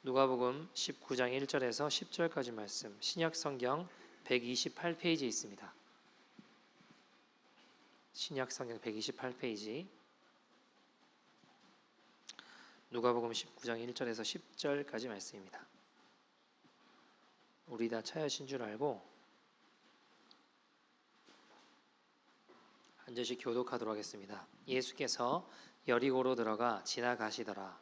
누가복음 19장 1절에서 10절까지 말씀, 신약 성경 128페이지에 있습니다. 신약 성경 128페이지, 누가복음 19장 1절에서 10절까지 말씀입니다. 우리 다 찾으신 줄 알고 한 절씩 교독하도록 하겠습니다. 예수께서 여리고로 들어가 지나가시더라.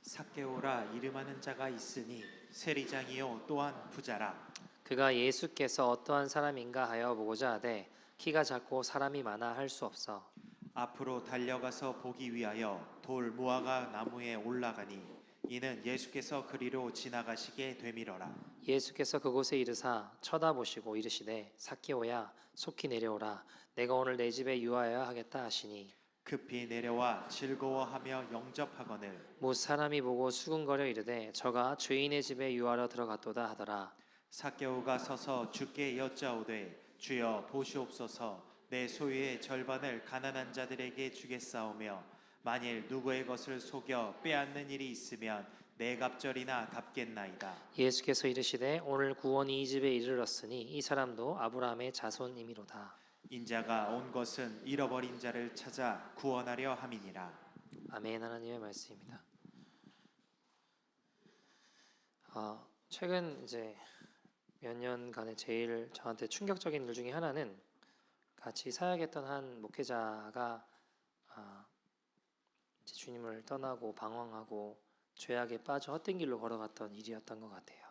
삭개오라 이름하는 자가 있으니 세리장이요 또한 부자라. 그가 예수께서 어떠한 사람인가 하여 보고자 하되 키가 작고 사람이 많아 할 수 없어 앞으로 달려가서 보기 위하여 돌 무화과 나무에 올라가니 이는 예수께서 그리로 지나가시게 되밀어라. 예수께서 그곳에 이르사 쳐다보시고 이르시되 삭개오야 속히 내려오라 내가 오늘 내 집에 유하여야 하겠다 하시니 급히 내려와 즐거워하며 영접하거늘 못 사람이 보고 수군거려 이르되 저가 주인의 집에 유하러 들어갔도다 하더라. 삭개오가 서서 주께 여짜오되 주여 보시옵소서 내 소유의 절반을 가난한 자들에게 주겠사오며 만일 누구의 것을 속여 빼앗는 일이 있으면 내 갑절이나 갚겠나이다. 예수께서 이르시되 오늘 구원이 이 집에 이르렀으니 이 사람도 아브라함의 자손이미로다. 인자가 온 것은 잃어버린 자를 찾아 구원하려 함이니라. 아멘. 하나님의 말씀입니다. 최근 이제 몇 년간의 제일 저한테 충격적인 일 중에 하나는 같이 사역했던 한 목회자가 이제 주님을 떠나고 방황하고 죄악에 빠져 헛된 길로 걸어갔던 일이었던 것 같아요.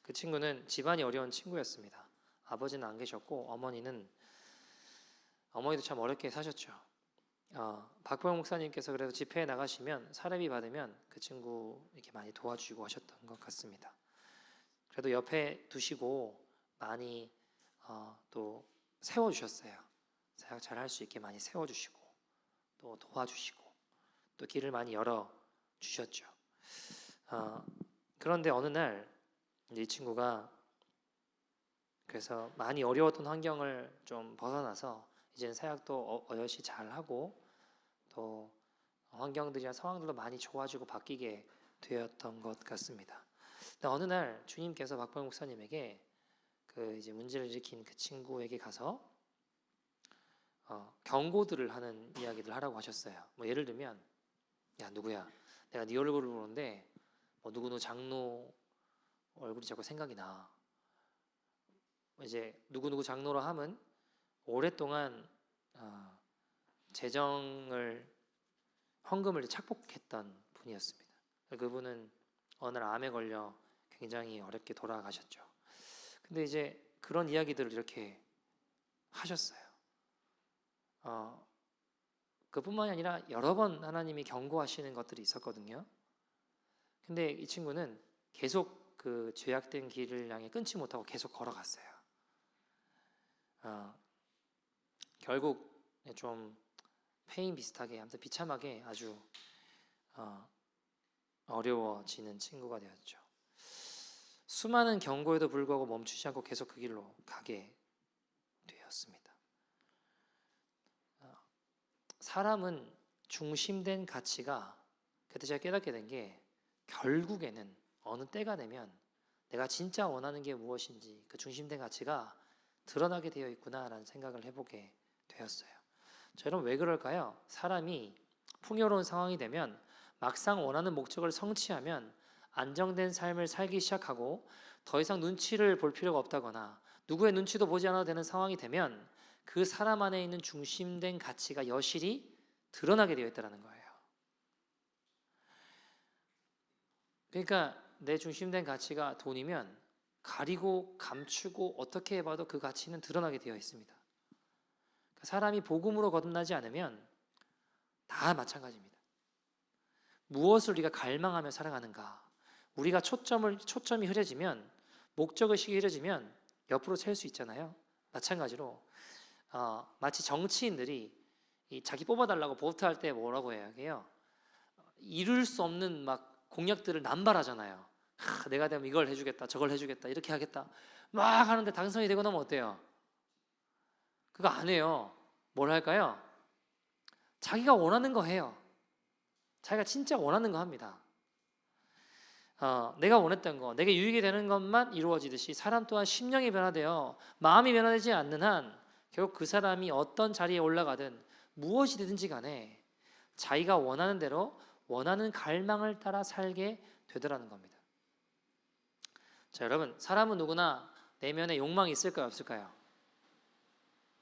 그 친구는 집안이 어려운 친구였습니다. 아버지는 안 계셨고 어머니도 참 어렵게 사셨죠. 박보영 목사님께서 그래서 집회에 나가시면 사례비 받으면 그 친구 이렇게 많이 도와주시고 하셨던 것 같습니다. 그래도 옆에 두시고 많이 또 세워주셨어요. 사역 잘할 수 있게 많이 세워주시고 또 도와주시고 또 길을 많이 열어주셨죠. 그런데 어느 날 이 친구가 그래서 많이 어려웠던 환경을 좀 벗어나서 이제는 사역도 어여시 잘하고 또 환경들이나 상황들도 많이 좋아지고 바뀌게 되었던 것 같습니다. 근데 어느 날 주님께서 박보영 목사님에게 그 이제 문제를 일으킨 그 친구에게 가서 경고들을 하는 이야기를 하라고 하셨어요. 뭐 예를 들면 야 누구야 내가 네 얼굴을 보는데 뭐 누구누구 장로 얼굴이 자꾸 생각이 나. 이제 누구누구 장로로 함은 오랫동안 헌금을 착복했던 분이었습니다. 그분은 어느 날 암에 걸려 굉장히 어렵게 돌아가셨죠. 근데 이제 그런 이야기들을 이렇게 하셨어요. 그뿐만이 아니라 여러 번 하나님이 경고하시는 것들이 있었거든요. 근데 이 친구는 계속 그 죄악된 길을 향해 끊지 못하고 계속 걸어갔어요. 결국 좀 페인 비슷하게 아무튼 비참하게 아주 어려워지는 친구가 되었죠. 수많은 경고에도 불구하고 멈추지 않고 계속 그 길로 가게 되었습니다. 사람은 중심된 가치가 그때 제가 깨닫게 된 게 결국에는 어느 때가 되면 내가 진짜 원하는 게 무엇인지 그 중심된 가치가 드러나게 되어 있구나라는 생각을 해보게 되었어요. 여러분 왜 그럴까요? 사람이 풍요로운 상황이 되면 막상 원하는 목적을 성취하면 안정된 삶을 살기 시작하고 더 이상 눈치를 볼 필요가 없다거나 누구의 눈치도 보지 않아도 되는 상황이 되면 그 사람 안에 있는 중심된 가치가 여실히 드러나게 되어 있다는 거예요. 그러니까 내 중심된 가치가 돈이면 가리고 감추고 어떻게 해봐도 그 가치는 드러나게 되어 있습니다. 사람이 복음으로 거듭나지 않으면 다 마찬가지입니다. 무엇을 우리가 갈망하며 살아가는가? 우리가 초점이 흐려지면 목적의식이 흐려지면 옆으로 셀 수 있잖아요. 마찬가지로 마치 정치인들이 자기 뽑아달라고 보트할 때 뭐라고 해요? 이룰 수 없는 막 공약들을 남발하잖아요. 내가 되면 이걸 해주겠다, 저걸 해주겠다, 이렇게 하겠다 막 하는데 당선이 되고 나면 어때요? 그거 안 해요. 뭘 할까요? 자기가 원하는 거 해요. 자기가 진짜 원하는 거 합니다. 내가 원했던 거, 내게 유익이 되는 것만 이루어지듯이 사람 또한 심령이 변화되어 마음이 변화되지 않는 한 결국 그 사람이 어떤 자리에 올라가든 무엇이 되든지 간에 자기가 원하는 대로 원하는 갈망을 따라 살게 되더라는 겁니다. 자, 여러분, 사람은 누구나 내면에 욕망이 있을까요, 없을까요?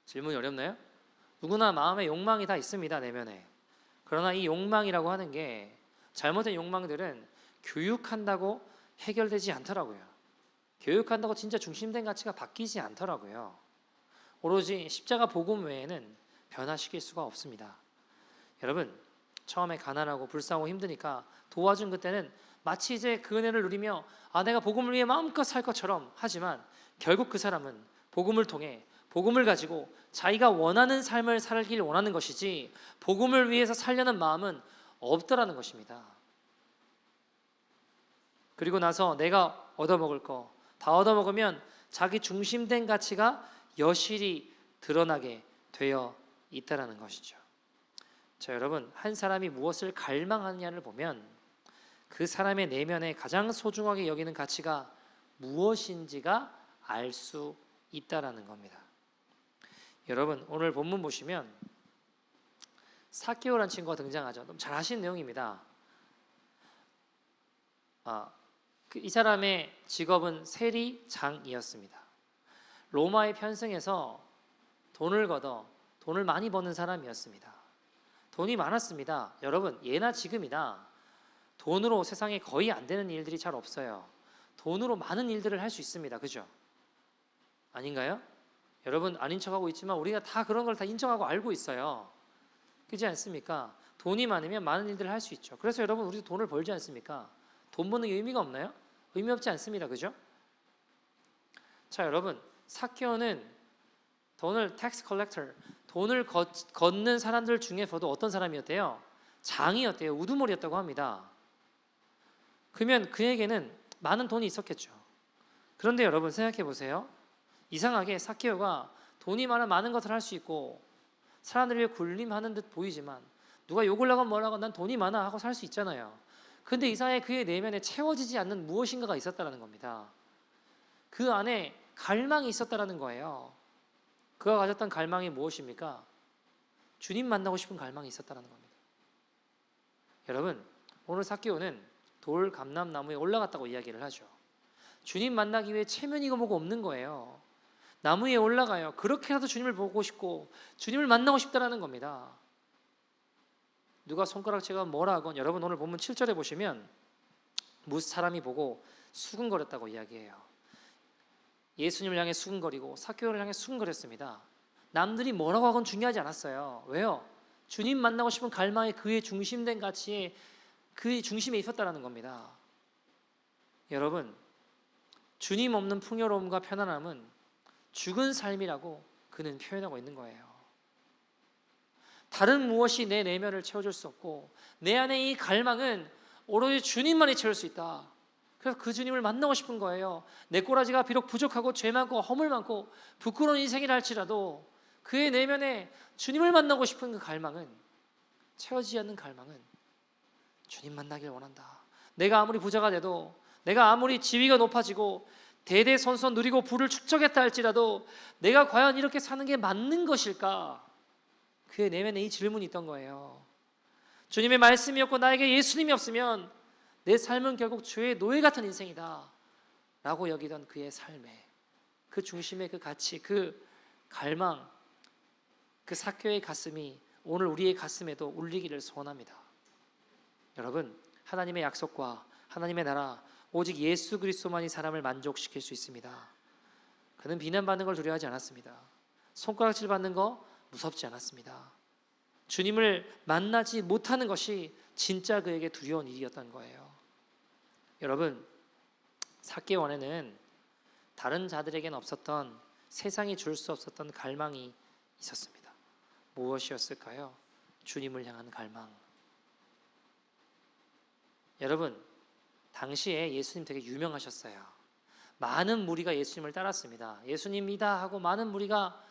질문이 어렵나요? 누구나 마음에 욕망이 다 있습니다, 내면에. 그러나 이 욕망이라고 하는 게 잘못된 욕망들은 교육한다고 해결되지 않더라고요. 교육한다고 진짜 중심된 가치가 바뀌지 않더라고요. 오로지 십자가 복음 외에는 변화시킬 수가 없습니다. 여러분, 처음에 가난하고 불쌍하고 힘드니까 도와준 그때는 마치 이제 그 은혜를 누리며 내가 복음을 위해 마음껏 살 것처럼 하지만 결국 그 사람은 복음을 통해 복음을 가지고 자기가 원하는 삶을 살길 원하는 것이지 복음을 위해서 살려는 마음은 없더라는 것입니다. 그리고 나서 내가 얻어먹을 거 다 얻어먹으면 자기 중심된 가치가 여실히 드러나게 되어 있다는 것이죠. 자, 여러분, 한 사람이 무엇을 갈망하느냐를 보면 그 사람의 내면에 가장 소중하게 여기는 가치가 무엇인지가 알 수 있다는 겁니다. 여러분, 오늘 본문 보시면 삭개오라는 친구가 등장하죠. 너무 잘 아시는 내용입니다. 이 사람의 직업은 세리장이었습니다. 로마의 편승에서 돈을 걷어 돈을 많이 버는 사람이었습니다. 돈이 많았습니다. 여러분, 예나 지금이나 돈으로 세상에 거의 안 되는 일들이 잘 없어요. 돈으로 많은 일들을 할 수 있습니다. 그죠? 아닌가요? 여러분, 아닌 척하고 있지만 우리가 다 그런 걸 다 인정하고 알고 있어요. 그렇지 않습니까? 돈이 많으면 많은 일들을 할 수 있죠. 그래서 여러분, 우리도 돈을 벌지 않습니까? 돈 버는 게 의미가 없나요? 의미 없지 않습니다. 그죠? 자, 여러분, 삭개오는 돈을 텍스 컬렉터, 돈을 걷는 사람들 중에서도 어떤 사람이었대요? 장이었대요. 우두머리였다고 합니다. 그러면 그에게는 많은 돈이 있었겠죠. 그런데 여러분, 생각해 보세요. 이상하게 삭개오가 돈이 많은 것을 할 수 있고 사람들 위해 군림하는 듯 보이지만 누가 욕을 하건 뭐라건 난 돈이 많아 하고 살 수 있잖아요. 근데 이상하게 그의 내면에 채워지지 않는 무엇인가가 있었다는 겁니다. 그 안에 갈망이 있었다는 거예요. 그가 가졌던 갈망이 무엇입니까? 주님 만나고 싶은 갈망이 있었다는 겁니다. 여러분, 오늘 삭개오는 돌 감람나무에 올라갔다고 이야기를 하죠. 주님 만나기 위해 체면이고 뭐고 없는 거예요. 나무 위에 올라가요. 그렇게라도 주님을 보고 싶고 주님을 만나고 싶다라는 겁니다. 누가 손가락질하건 뭐라 하건 여러분 오늘 본문 7절에 보시면 무슨 사람이 보고 수근거렸다고 이야기해요. 예수님을 향해 수근거리고 삭개오를 향해 수근거렸습니다. 남들이 뭐라고 하건 중요하지 않았어요. 왜요? 주님 만나고 싶은 갈망이 그의 중심된 가치에 그의 중심에 있었다는 겁니다. 여러분, 주님 없는 풍요로움과 편안함은 죽은 삶이라고 그는 표현하고 있는 거예요. 다른 무엇이 내 내면을 채워줄 수 없고 내 안에 이 갈망은 오로지 주님만이 채울 수 있다. 그래서 그 주님을 만나고 싶은 거예요. 내 꼬라지가 비록 부족하고 죄 많고 허물 많고 부끄러운 인생이라 할지라도 그의 내면에 주님을 만나고 싶은 그 갈망은, 채워지지 않는 갈망은 주님 만나길 원한다. 내가 아무리 부자가 돼도, 내가 아무리 지위가 높아지고 대대손손 누리고 부를 축적했다 할지라도 내가 과연 이렇게 사는 게 맞는 것일까? 그의 내면에 이 질문이 있던 거예요. 주님의 말씀이 없고 나에게 예수님이 없으면 내 삶은 결국 죄의 노예 같은 인생이다 라고 여기던 그의 삶에, 그 중심의 그 가치, 그 갈망, 그 삭개오의 가슴이 오늘 우리의 가슴에도 울리기를 소원합니다. 여러분, 하나님의 약속과 하나님의 나라, 오직 예수 그리스도만이 사람을 만족시킬 수 있습니다. 그는 비난받는 걸 두려워하지 않았습니다. 손가락질 받는 거 무섭지 않았습니다. 주님을 만나지 못하는 것이 진짜 그에게 두려운 일이었던 거예요. 여러분, 삭개오 안에는 다른 자들에게는 없었던, 세상이 줄 수 없었던 갈망이 있었습니다. 무엇이었을까요? 주님을 향한 갈망. 여러분, 당시에 예수님 되게 유명하셨어요. 많은 무리가 예수님을 따랐습니다. 예수님이다 하고 많은 무리가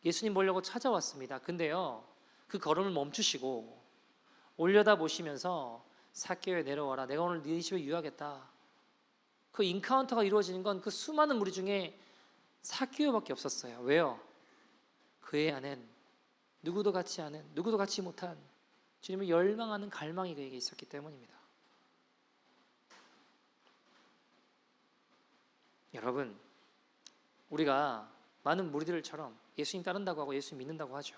예수님 보려고 찾아왔습니다. 근데요, 그 걸음을 멈추시고 올려다 보시면서 삭개오야 내려와라. 내가 오늘 네 집에 유하겠다. 그 인카운터가 이루어지는 건 그 수많은 무리 중에 삭개오밖에 없었어요. 왜요? 그의 안엔 누구도 같지 않은, 누구도 같지 못한 주님을 열망하는 갈망이 그에게 있었기 때문입니다. 여러분, 우리가 많은 무리들처럼 예수님 따른다고 하고 예수님 믿는다고 하죠.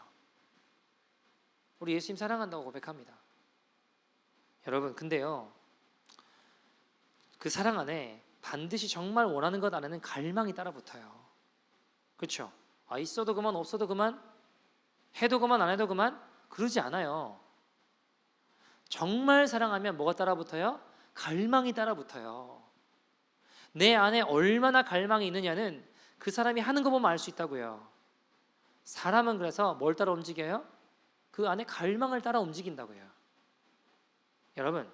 우리 예수님 사랑한다고 고백합니다. 여러분, 근데요, 그 사랑 안에 반드시 정말 원하는 것 안에는 갈망이 따라붙어요. 그렇죠? 있어도 그만, 없어도 그만, 해도 그만, 안 해도 그만, 그러지 않아요. 정말 사랑하면 뭐가 따라붙어요? 갈망이 따라붙어요. 내 안에 얼마나 갈망이 있느냐는 그 사람이 하는 거 보면 알 수 있다고요. 사람은 그래서 뭘 따라 움직여요? 그 안에 갈망을 따라 움직인다고요. 여러분,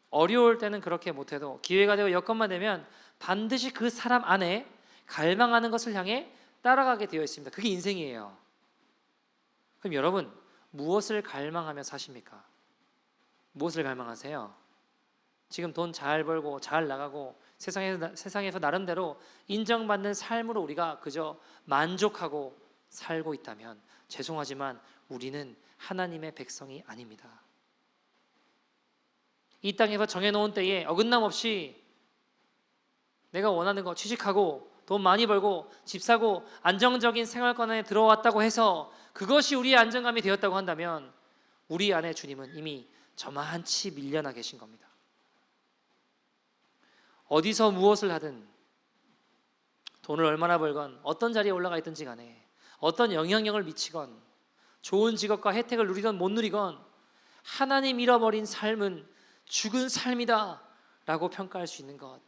어려울 때는 그렇게 못해도 기회가 되고 여건만 되면 반드시 그 사람 안에 갈망하는 것을 향해 따라가게 되어 있습니다. 그게 인생이에요. 그럼 여러분, 무엇을 갈망하며 사십니까? 무엇을 갈망하세요? 지금 돈 잘 벌고 잘 나가고 세상에서 나름대로 인정받는 삶으로 우리가 그저 만족하고 살고 있다면 죄송하지만 우리는 하나님의 백성이 아닙니다. 이 땅에서 정해놓은 때에 어긋남 없이 내가 원하는 거 취직하고 돈 많이 벌고 집 사고 안정적인 생활권 안에 들어왔다고 해서 그것이 우리의 안정감이 되었다고 한다면 우리 안에 주님은 이미 저만치 밀려나 계신 겁니다. 어디서 무엇을 하든 돈을 얼마나 벌건 어떤 자리에 올라가 있든지 간에 어떤 영향력을 미치건 좋은 직업과 혜택을 누리든 못 누리건 하나님 잃어버린 삶은 죽은 삶이다 라고 평가할 수 있는 것,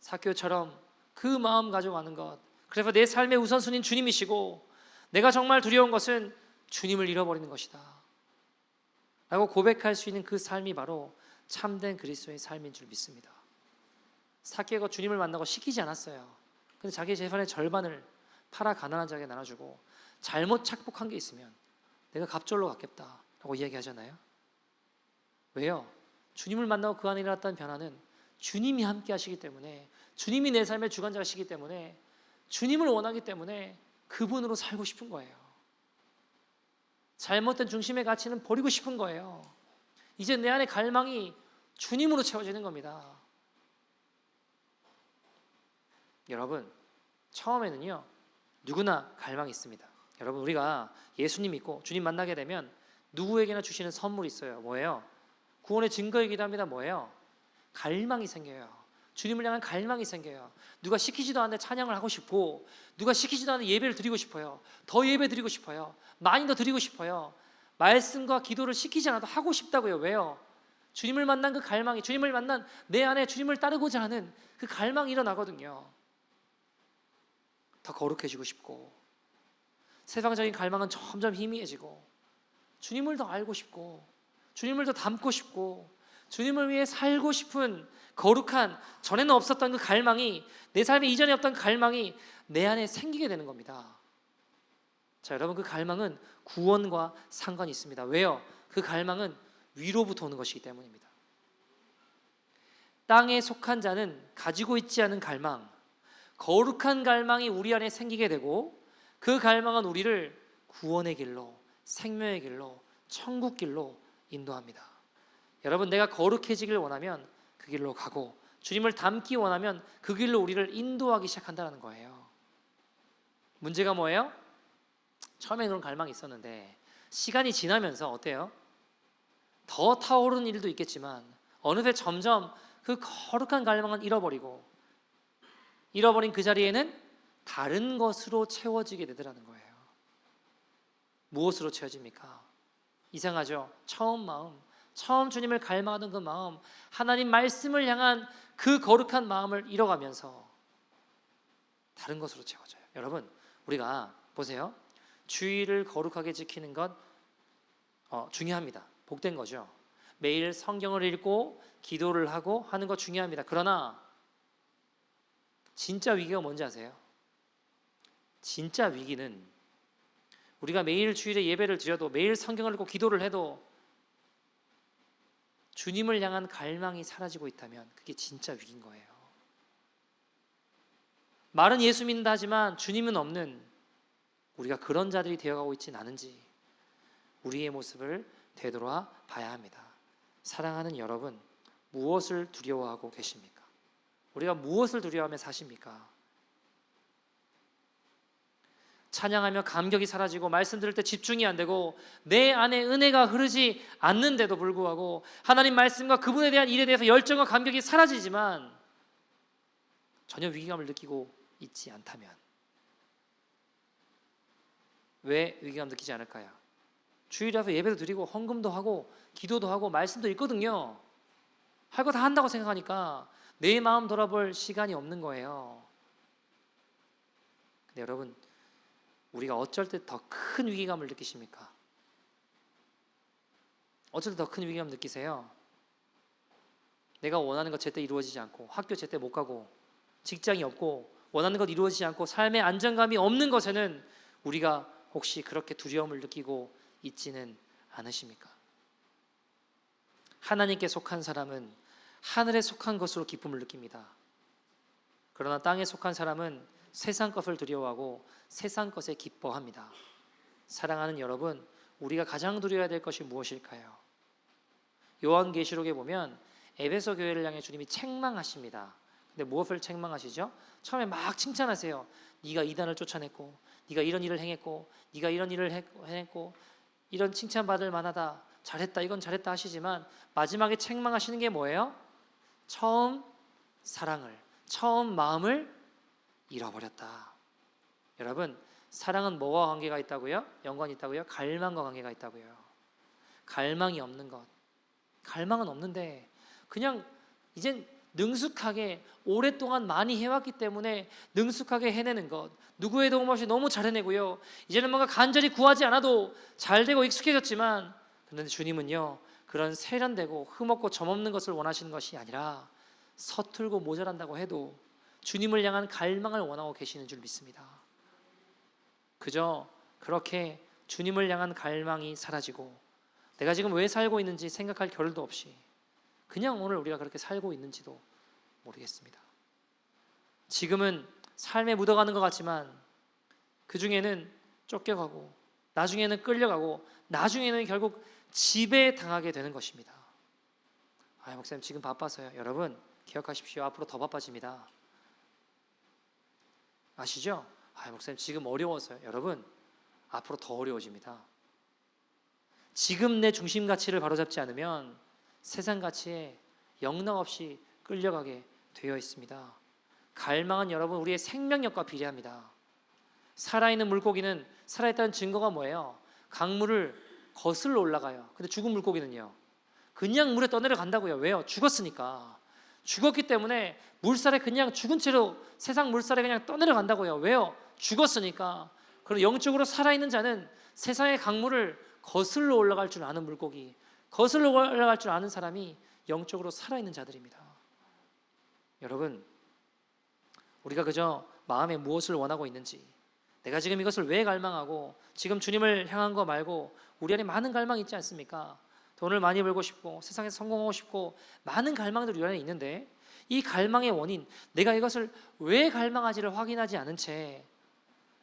삭개오처럼 그 마음 가져가는 것, 그래서 내 삶의 우선순위는 주님이시고 내가 정말 두려운 것은 주님을 잃어버리는 것이다 라고 고백할 수 있는 그 삶이 바로 참된 그리스도의 삶인 줄 믿습니다. 삭개오가 주님을 만나고 시키지 않았어요. 근데 자기 재산의 절반을 팔아 가난한 자에게 나눠주고 잘못 착복한 게 있으면 내가 갑절로 갚겠다 라고 이야기하잖아요. 왜요? 주님을 만나고 그 안에 일어났던 변화는 주님이 함께 하시기 때문에, 주님이 내 삶의 주관자시기 때문에, 주님을 원하기 때문에 그분으로 살고 싶은 거예요. 잘못된 중심의 가치는 버리고 싶은 거예요. 이제 내 안에 갈망이 주님으로 채워지는 겁니다. 여러분, 처음에는요 누구나 갈망이 있습니다. 여러분, 우리가 예수님 믿고 주님 만나게 되면 누구에게나 주시는 선물이 있어요. 뭐예요? 구원의 증거이기도 합니다. 뭐예요? 갈망이 생겨요. 주님을 향한 갈망이 생겨요. 누가 시키지도 않는데 찬양을 하고 싶고, 누가 시키지도 않는데 예배를 드리고 싶어요. 더 예배 드리고 싶어요. 많이 더 드리고 싶어요. 말씀과 기도를 시키지 않아도 하고 싶다고요. 왜요? 주님을 만난 그 갈망이, 주님을 만난 내 안에 주님을 따르고자 하는 그 갈망이 일어나거든요. 더 거룩해지고 싶고, 세상적인 갈망은 점점 희미해지고, 주님을 더 알고 싶고, 주님을 더 닮고 싶고, 주님을 위해 살고 싶은 거룩한, 전에는 없었던 그 갈망이, 내 삶에 이전에 없던 갈망이 내 안에 생기게 되는 겁니다. 자, 여러분, 그 갈망은 구원과 상관이 있습니다. 왜요? 그 갈망은 위로부터 오는 것이기 때문입니다. 땅에 속한 자는 가지고 있지 않은 갈망, 거룩한 갈망이 우리 안에 생기게 되고, 그 갈망은 우리를 구원의 길로, 생명의 길로, 천국 길로 인도합니다. 여러분, 내가 거룩해지길 원하면 그 길로 가고, 주님을 닮기 원하면 그 길로 우리를 인도하기 시작한다는 거예요. 문제가 뭐예요? 처음에 그런 갈망이 있었는데 시간이 지나면서 어때요? 더 타오르는 일도 있겠지만 어느새 점점 그 거룩한 갈망은 잃어버린 그 자리에는 다른 것으로 채워지게 되더라는 거예요. 무엇으로 채워집니까? 이상하죠? 처음 주님을 갈망하던 그 마음, 하나님 말씀을 향한 그 거룩한 마음을 잃어가면서 다른 것으로 채워져요. 여러분, 우리가 보세요. 주의를 거룩하게 지키는 것 중요합니다. 복된 거죠. 매일 성경을 읽고 기도를 하고 하는 것 중요합니다. 그러나 진짜 위기가 뭔지 아세요? 진짜 위기는 우리가 매일 주일에 예배를 드려도 매일 성경을 읽고 기도를 해도 주님을 향한 갈망이 사라지고 있다면 그게 진짜 위기인 거예요. 말은 예수 믿는다 하지만 주님은 없는 우리가 그런 자들이 되어가고 있지는 않은지 우리의 모습을 되돌아 봐야 합니다. 사랑하는 여러분, 무엇을 두려워하고 계십니까? 우리가 무엇을 두려워하며 사십니까? 찬양하며 감격이 사라지고 말씀 들을 때 집중이 안 되고 내 안에 은혜가 흐르지 않는데도 불구하고 하나님 말씀과 그분에 대한 일에 대해서 열정과 감격이 사라지지만 전혀 위기감을 느끼고 있지 않다면 왜 위기감 느끼지 않을까요? 주일에 와서 예배도 드리고 헌금도 하고 기도도 하고 말씀도 읽거든요. 할 거 다 한다고 생각하니까 내 마음 돌아볼 시간이 없는 거예요. 근데 여러분, 우리가 어쩔 때 더 큰 위기감을 느끼십니까? 어쩔 때 더 큰 위기감 느끼세요? 내가 원하는 것 제때 이루어지지 않고 학교 제때 못 가고 직장이 없고 원하는 것 이루어지지 않고 삶의 안정감이 없는 것에는 우리가 혹시 그렇게 두려움을 느끼고 있지는 않으십니까? 하나님께 속한 사람은 하늘에 속한 것으로 기쁨을 느낍니다. 그러나 땅에 속한 사람은 세상 것을 두려워하고 세상 것에 기뻐합니다. 사랑하는 여러분, 우리가 가장 두려워해야 될 것이 무엇일까요? 요한계시록에 보면 에베소 교회를 향해 주님이 책망하십니다. 근데 무엇을 책망하시죠? 처음에 막 칭찬하세요. 네가 이단을 쫓아냈고 네가 이런 일을 행했고 네가 이런 일을 행했고 이런 칭찬받을 만하다. 잘했다. 이건 잘했다 하시지만 마지막에 책망하시는 게 뭐예요? 처음 사랑을, 처음 마음을 잃어버렸다. 여러분, 사랑은 뭐와 관계가 있다고요? 연관이 있다고요? 갈망과 관계가 있다고요. 갈망이 없는 것. 갈망은 없는데 그냥 이젠 능숙하게 오랫동안 많이 해왔기 때문에 능숙하게 해내는 것, 누구의 도움 없이 너무 잘 해내고요. 이제는 뭔가 간절히 구하지 않아도 잘 되고 익숙해졌지만, 그런데 주님은요, 그런 세련되고 흠없고 점없는 것을 원하시는 것이 아니라 서툴고 모자란다고 해도 주님을 향한 갈망을 원하고 계시는 줄 믿습니다. 그저 그렇게 주님을 향한 갈망이 사라지고 내가 지금 왜 살고 있는지 생각할 겨를도 없이 그냥 오늘 우리가 그렇게 살고 있는지도 모르겠습니다. 지금은 삶에 묻어가는 것 같지만 그 중에는 쫓겨가고 나중에는 끌려가고 나중에는 결국 지배당하게 되는 것입니다. 목사님 지금 바빠서요. 여러분 기억하십시오. 앞으로 더 바빠집니다. 아시죠? 목사님 지금 어려워서요. 여러분 앞으로 더 어려워집니다. 지금 내 중심 가치를 바로잡지 않으면 세상 가치에 영락없이 끌려가게 되어 있습니다. 갈망은 여러분 우리의 생명력과 비례합니다. 살아있는 물고기는 살아있다는 증거가 뭐예요? 강물을 거슬러 올라가요. 근데 죽은 물고기는요, 그냥 물에 떠내려 간다고요. 왜요? 죽었으니까. 죽었기 때문에 물살에 그냥 죽은 채로 세상 물살에 그냥 떠내려 간다고요. 왜요? 죽었으니까. 그리고 영적으로 살아있는 자는 세상의 강물을 거슬러 올라갈 줄 아는 물고기, 거슬러 올라갈 줄 아는 사람이 영적으로 살아있는 자들입니다. 여러분, 우리가 그저 마음에 무엇을 원하고 있는지, 내가 지금 이것을 왜 갈망하고 지금 주님을 향한 거 말고 우리 안에 많은 갈망이 있지 않습니까? 돈을 많이 벌고 싶고 세상에서 성공하고 싶고 많은 갈망들이 우리 안에 있는데 이 갈망의 원인, 내가 이것을 왜 갈망하지를 확인하지 않은 채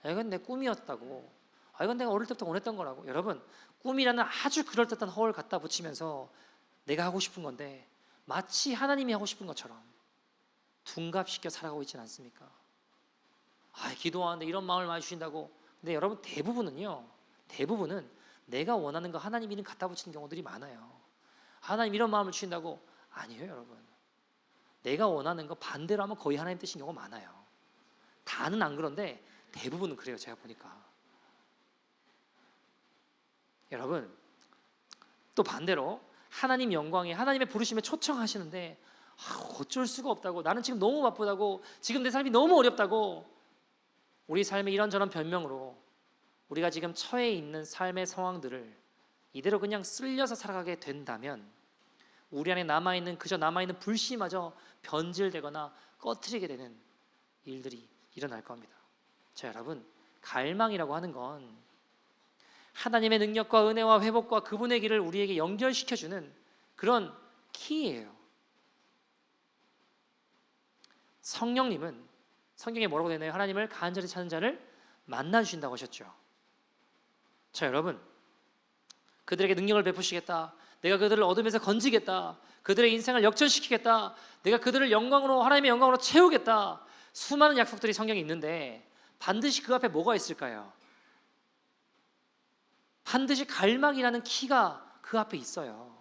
이건 내 꿈이었다고, 이건 내가 어릴 때부터 원했던 거라고. 여러분, 꿈이라는 아주 그럴듯한 허울 갖다 붙이면서 내가 하고 싶은 건데 마치 하나님이 하고 싶은 것처럼 둔갑시켜 살아가고 있지는 않습니까? 기도하는데 이런 마음을 많이 주신다고. 근데 여러분 대부분은 내가 원하는 거 하나님 이름 갖다 붙이는 경우들이 많아요. 하나님 이런 마음을 주신다고. 아니에요 여러분. 내가 원하는 거 반대로 하면 거의 하나님 뜻인 경우가 많아요. 다는 안 그런데 대부분은 그래요. 제가 보니까. 여러분 또 반대로 하나님 영광에 하나님의 부르심에 초청하시는데 어쩔 수가 없다고, 나는 지금 너무 바쁘다고, 지금 내 삶이 너무 어렵다고, 우리 삶의 이런저런 변명으로 우리가 지금 처해 있는 삶의 상황들을 이대로 그냥 쓸려서 살아가게 된다면 우리 안에 그저 남아있는 불씨마저 변질되거나 꺼트리게 되는 일들이 일어날 겁니다. 자, 여러분, 갈망이라고 하는 건 하나님의 능력과 은혜와 회복과 그분의 길을 우리에게 연결시켜주는 그런 키예요. 성령님은 성경에 뭐라고 되나요? 하나님을 간절히 찾는 자를 만나주신다고 하셨죠. 자, 여러분, 그들에게 능력을 베푸시겠다, 내가 그들을 어둠에서 건지겠다, 그들의 인생을 역전시키겠다, 내가 그들을 영광으로, 하나님의 영광으로 채우겠다, 수많은 약속들이 성경에 있는데 반드시 그 앞에 뭐가 있을까요? 반드시 갈망이라는 키가 그 앞에 있어요.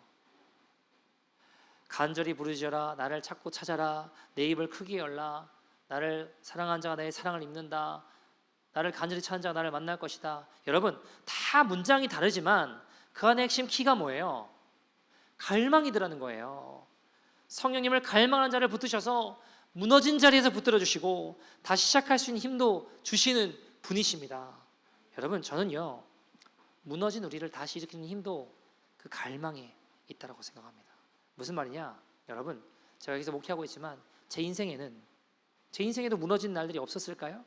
간절히 부르짖어라, 나를 찾고 찾아라, 내 입을 크게 열라, 나를 사랑한 자가 내 사랑을 입는다, 나를 간절히 찾는 자가 나를 만날 것이다. 여러분, 다 문장이 다르지만 그 안에 핵심 키가 뭐예요? 갈망이더라는 거예요. 성령님을 갈망하는 자를 붙드셔서 무너진 자리에서 붙들어 주시고 다시 시작할 수 있는 힘도 주시는 분이십니다. 여러분, 저는요, 무너진 우리를 다시 일으키는 힘도 그 갈망에 있다고 생각합니다. 무슨 말이냐? 여러분, 제가 여기서 목회하고 있지만 제 인생에도 무너진 날들이 없었을까요?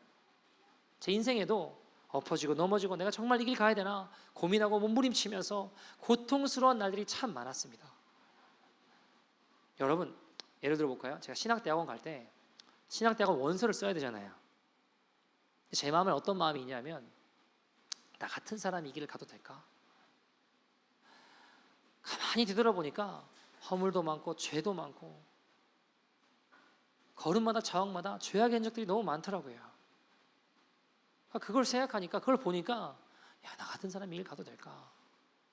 제 인생에도 엎어지고 넘어지고 내가 정말 이 길 가야 되나 고민하고 몸부림치면서 고통스러운 날들이 참 많았습니다. 여러분, 예를 들어 볼까요? 제가 신학대학원 갈 때 신학대학원 원서를 써야 되잖아요. 제 마음에 어떤 마음이 있냐면, 나 같은 사람이 이 길을 가도 될까? 가만히 뒤돌아보니까 허물도 많고 죄도 많고 걸음마다 자옥마다 죄악의 흔적들이 너무 많더라고요. 그걸 생각하니까, 그걸 보니까, 야, 나 같은 사람이 이 길 가도 될까?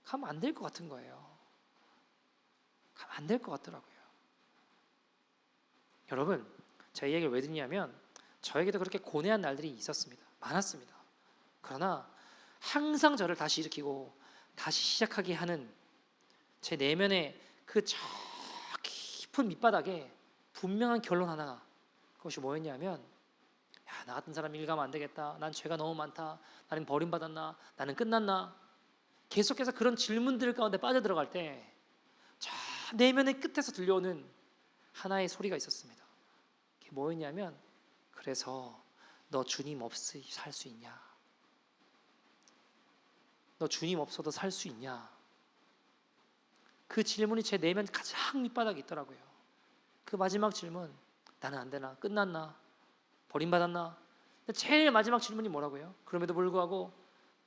가면 안 될 것 같은 거예요. 가면 안 될 것 같더라고요. 여러분, 제가 이 얘기를 왜 듣냐면 저에게도 그렇게 고뇌한 날들이 있었습니다. 많았습니다. 그러나 항상 저를 다시 일으키고 다시 시작하게 하는 제 내면의 그 저 깊은 밑바닥에 분명한 결론 하나가, 그것이 뭐였냐면, 야, 나 같은 사람 일 가면 안 되겠다, 난 죄가 너무 많다, 나는 버림받았나, 나는 끝났나, 계속해서 그런 질문들 가운데 빠져들어갈 때 저 내면의 끝에서 들려오는 하나의 소리가 있었습니다. 그게 뭐였냐면, 그래서 너 주님 없이 살 수 있냐? 너 주님 없어도 살 수 있냐? 그 질문이 제 내면 가장 밑바닥에 있더라고요. 그 마지막 질문, 나는 안 되나? 끝났나? 버림받았나? 근데 제일 마지막 질문이 뭐라고요? 그럼에도 불구하고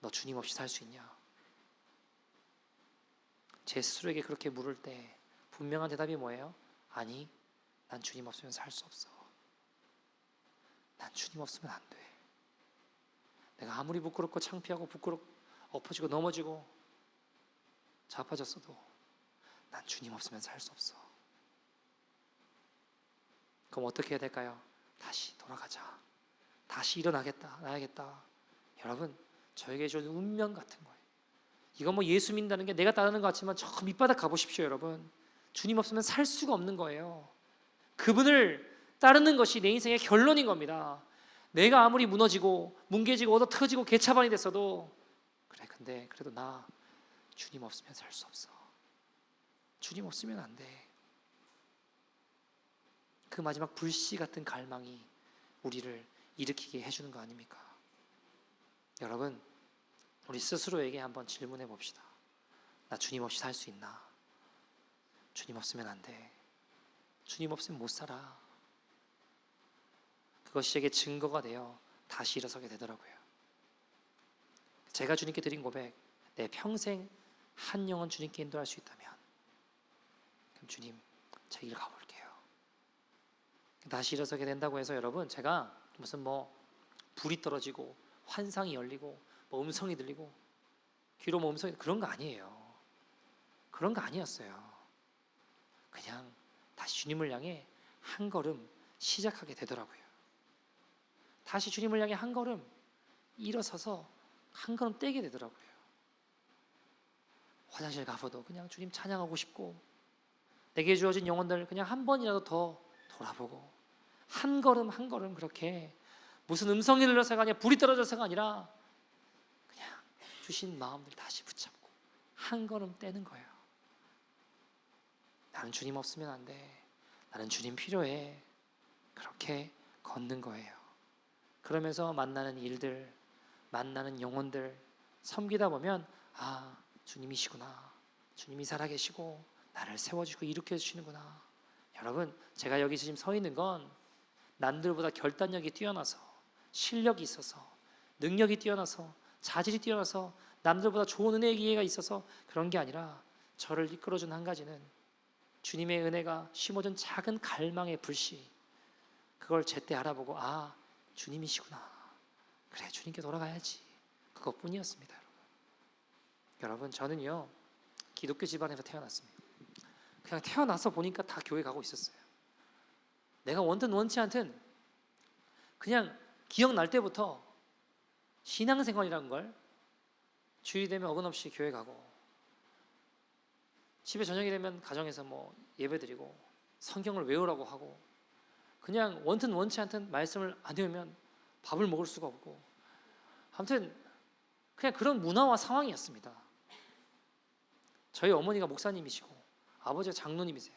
너 주님 없이 살 수 있냐? 제 스스로에게 그렇게 물을 때 분명한 대답이 뭐예요? 아니, 난 주님 없으면 살 수 없어. 난 주님 없으면 안 돼. 내가 아무리 부끄럽고 창피하고 엎어지고 넘어지고 자빠졌어도 난 주님 없으면 살 수 없어. 그럼 어떻게 해야 될까요? 다시 돌아가자. 다시 일어나겠다. 나야겠다. 여러분, 저에게 준 운명 같은 거예요. 이거 뭐 예수 믿는다는 게 내가 따르는 것 같지만 저 밑바닥 가보십시오, 여러분. 주님 없으면 살 수가 없는 거예요. 그분을 따르는 것이 내 인생의 결론인 겁니다. 내가 아무리 무너지고 뭉개지고 얻어 터지고 개차반이 됐어도, 그래, 근데 그래도 나 주님 없으면 살 수 없어. 주님 없으면 안 돼. 그 마지막 불씨 같은 갈망이 우리를 일으키게 해주는 거 아닙니까? 여러분, 우리 스스로에게 한번 질문해 봅시다. 나 주님 없이 살 수 있나? 주님 없으면 안 돼. 주님 없으면 못 살아. 그것이 제게 증거가 되어 다시 일어서게 되더라고요. 제가 주님께 드린 고백, 내 평생 한 영혼 주님께 인도할 수 있다면, 그럼 주님, 제 길 가볼게요. 다시 일어서게 된다고 해서 여러분, 제가 무슨 뭐 불이 떨어지고 환상이 열리고 뭐 음성이 들리고 귀로 뭐 음성이, 그런 거 아니에요. 그런 거 아니었어요. 그냥 다시 주님을 향해 한 걸음 시작하게 되더라고요. 다시 주님을 향해 한 걸음 일어서서 한 걸음 떼게 되더라고요. 화장실 가서도 그냥 주님 찬양하고 싶고, 내게 주어진 영혼들 그냥 한 번이라도 더 돌아보고, 한 걸음 한 걸음 그렇게 무슨 음성이 들려서가 아니라 불이 떨어져서가 아니라 그냥 주신 마음들 다시 붙잡고 한 걸음 떼는 거예요. 나는 주님 없으면 안 돼. 나는 주님 필요해. 그렇게 걷는 거예요. 그러면서 만나는 일들, 만나는 영혼들 섬기다 보면, 아, 주님이시구나. 주님이 살아계시고 나를 세워주고 일으켜 주시는구나. 여러분, 제가 여기 지금 서 있는 건 남들보다 결단력이 뛰어나서, 실력이 있어서, 능력이 뛰어나서, 자질이 뛰어나서, 남들보다 좋은 은혜의 기회가 있어서 그런 게 아니라 저를 이끌어준 한 가지는 주님의 은혜가 심어준 작은 갈망의 불씨, 그걸 제때 알아보고 주님이시구나, 그래 주님께 돌아가야지, 그것뿐이었습니다. 여러분, 저는요 기독교 집안에서 태어났습니다. 그냥 태어나서 보니까 다 교회 가고 있었어요. 내가 원든 원치 않든 그냥 기억날 때부터 신앙생활이라는 걸 주일이 되면 어긋없이 교회 가고, 집에 저녁이 되면 가정에서 뭐 예배드리고 성경을 외우라고 하고, 그냥 원든 원치 않든 말씀을 안 외우면 밥을 먹을 수가 없고, 아무튼 그냥 그런 문화와 상황이었습니다. 저희 어머니가 목사님이시고 아버지가 장로님이세요.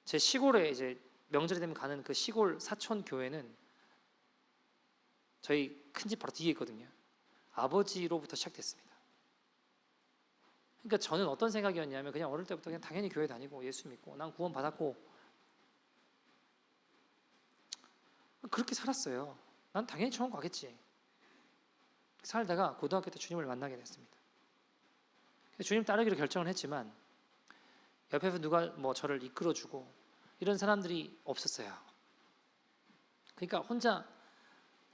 제 시골에 이제 명절이 되면 가는 그 시골 사촌 교회는 저희 큰 집 바로 뒤에 있거든요. 아버지로부터 시작됐습니다. 그러니까 저는 어떤 생각이었냐면, 그냥 어릴 때부터 그냥 당연히 교회 다니고 예수 믿고 난 구원 받았고 그렇게 살았어요. 난 당연히 천국 가겠지. 살다가 고등학교 때 주님을 만나게 됐습니다. 주님 따르기로 결정을 했지만 옆에서 누가 뭐 저를 이끌어주고 이런 사람들이 없었어요. 그러니까 혼자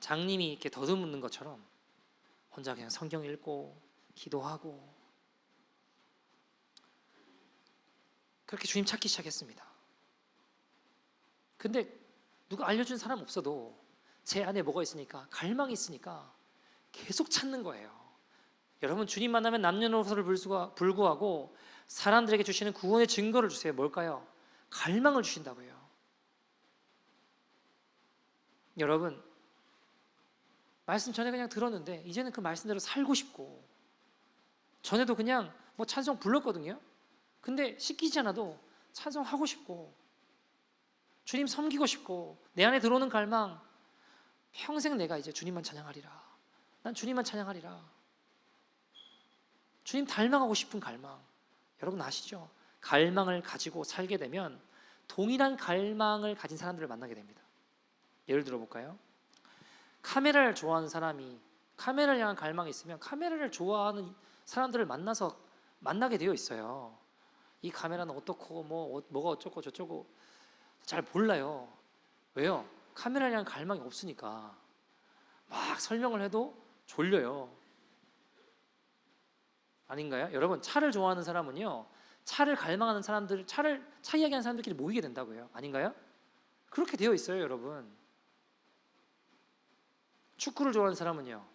장님이 이렇게 더듬는 것처럼 혼자 그냥 성경 읽고 기도하고 그렇게 주님 찾기 시작했습니다. 근데 누가 알려준 사람 없어도 제 안에 뭐가 있으니까, 갈망이 있으니까 계속 찾는 거예요. 여러분, 주님 만나면 남녀노소를 불구하고 사람들에게 주시는 구원의 증거를 주세요. 뭘까요? 갈망을 주신다고요. 여러분, 말씀 전에 그냥 들었는데 이제는 그 말씀대로 살고 싶고, 전에도 그냥 뭐 찬송 불렀거든요. 근데 시키지 않아도 찬송하고 싶고 주님 섬기고 싶고, 내 안에 들어오는 갈망, 평생 내가 이제 주님만 찬양하리라, 난 주님만 찬양하리라, 주님 닮아가고 싶은 갈망. 여러분 아시죠? 갈망을 가지고 살게 되면 동일한 갈망을 가진 사람들을 만나게 됩니다. 예를 들어 볼까요? 카메라를 좋아하는 사람이 카메라를 향한 갈망이 있으면 카메라를 좋아하는 사람들을 만나게 되어 있어요. 이 카메라는 어떻고 뭐가 어쩌고 저쩌고 잘 몰라요. 왜요? 카메라에 대한 갈망이 없으니까. 막 설명을 해도 졸려요. 아닌가요? 여러분, 차를 좋아하는 사람은요, 차를 갈망하는 사람들, 차 이야기하는 사람들끼리 모이게 된다고요. 아닌가요? 그렇게 되어 있어요, 여러분. 축구를 좋아하는 사람은요,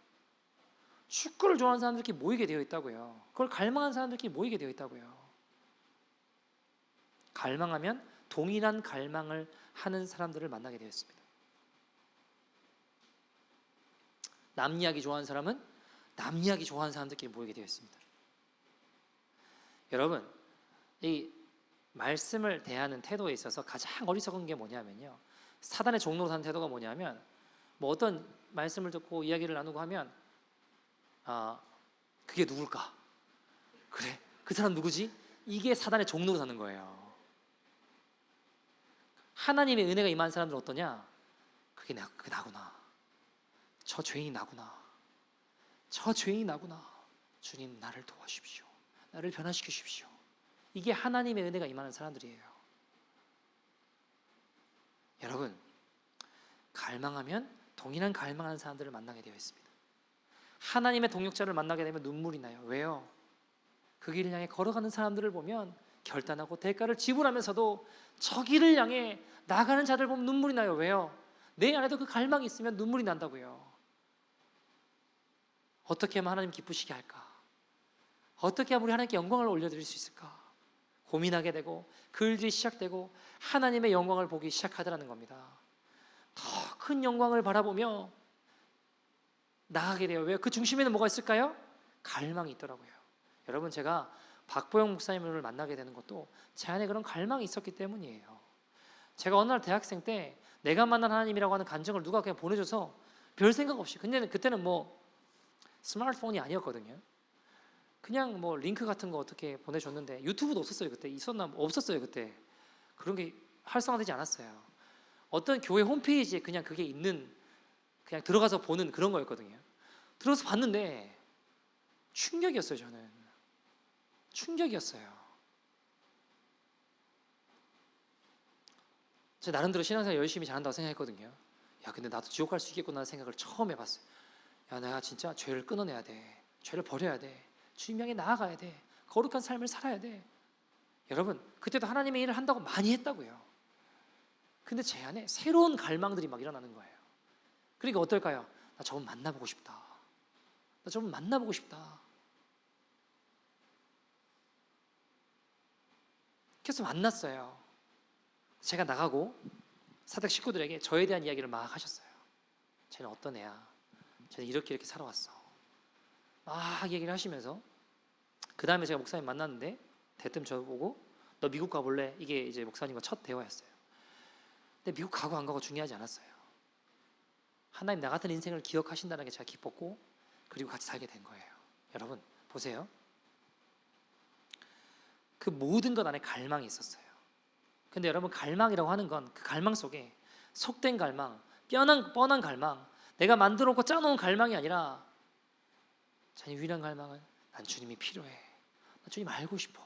축구를 좋아하는 사람들끼리 모이게 되어 있다고요. 그걸 갈망하는 사람들끼리 모이게 되어 있다고요. 갈망하면 동일한 갈망을 하는 사람들을 만나게 되었습니다. 남 이야기 좋아하는 사람은 남 이야기 좋아하는 사람들끼리 모이게 되어 있습니다. 여러분, 이 말씀을 대하는 태도에 있어서 가장 어리석은 게 뭐냐면요, 사단의 종로로 사는 태도가 뭐냐면, 뭐 어떤 말씀을 듣고 이야기를 나누고 하면 그게 누굴까? 그래, 그 사람 누구지? 이게 사단의 종로로 사는 거예요. 하나님의 은혜가 임한 사람들은 어떠냐? 그게 나구나. 저 죄인이 나구나. 저 죄인이 나구나. 주님, 나를 도와주십시오. 나를 변화시키십시오. 이게 하나님의 은혜가 임하는 사람들이에요. 여러분, 갈망하면 동일한 갈망하는 사람들을 만나게 되어 있습니다. 하나님의 동역자를 만나게 되면 눈물이 나요. 왜요? 그 길을 향해 걸어가는 사람들을 보면 결단하고 대가를 지불하면서도 저 길을 향해 나가는 자들 보면 눈물이 나요. 왜요? 내 안에도 그 갈망이 있으면 눈물이 난다고요. 어떻게 하면 하나님 기쁘시게 할까? 어떻게 하면 우리 하나님께 영광을 올려드릴 수 있을까? 고민하게 되고 그 일들이 시작되고 하나님의 영광을 보기 시작하더라는 겁니다. 더 큰 영광을 바라보며 나아가게 돼요. 왜? 그 중심에는 뭐가 있을까요? 갈망이 있더라고요. 여러분, 제가 박보영 목사님을 만나게 되는 것도 제 안에 그런 갈망이 있었기 때문이에요. 제가 어느 날 대학생 때 내가 만난 하나님이라고 하는 간증을 누가 그냥 보내줘서 별 생각 없이, 근데 그때는 뭐 스마트폰이 아니었거든요. 그냥 뭐 링크 같은 거 어떻게 보내줬는데 유튜브도 없었어요 그때. 있었나? 없었어요 그때. 그런 게 활성화되지 않았어요. 어떤 교회 홈페이지에 그냥 그게 있는, 그냥 들어가서 보는 그런 거였거든요. 들어서 봤는데 충격이었어요. 저는 충격이었어요. 제가 나름대로 신앙생활 열심히 잘한다고 생각했거든요. 야, 근데 나도 지옥 갈 수 있겠구나 생각을 처음 해봤어요. 야, 내가 진짜 죄를 끊어내야 돼. 죄를 버려야 돼. 주님 향해 나아가야 돼. 거룩한 삶을 살아야 돼. 여러분, 그때도 하나님의 일을 한다고 많이 했다고요. 근데 제 안에 새로운 갈망들이 막 일어나는 거예요. 그러니까 어떨까요? 나 저분 만나보고 싶다. 나 저분 만나보고 싶다. 그래서 만났어요. 제가 나가고 사택 식구들에게 저에 대한 이야기를 막 하셨어요. 쟤는 어떤 애야? 쟤는 이렇게 살아왔어. 막 얘기를 하시면서 그 다음에 제가 목사님 만났는데 대뜸 저보고 너 미국 가볼래? 이게 이제 목사님과 첫 대화였어요. 근데 미국 가고 안 가고 중요하지 않았어요. 하나님 나 같은 인생을 기억하신다는 게 제가 기뻤고 그리고 같이 살게 된 거예요. 여러분 보세요. 그 모든 것 안에 갈망이 있었어요. 근데 여러분 갈망이라고 하는 건 그 갈망 속에 속된 갈망, 뻔한 갈망, 내가 만들어 놓고 짜놓은 갈망이 아니라 자기 유일한 갈망은 난 주님이 필요해. 난 주님 알고 싶어.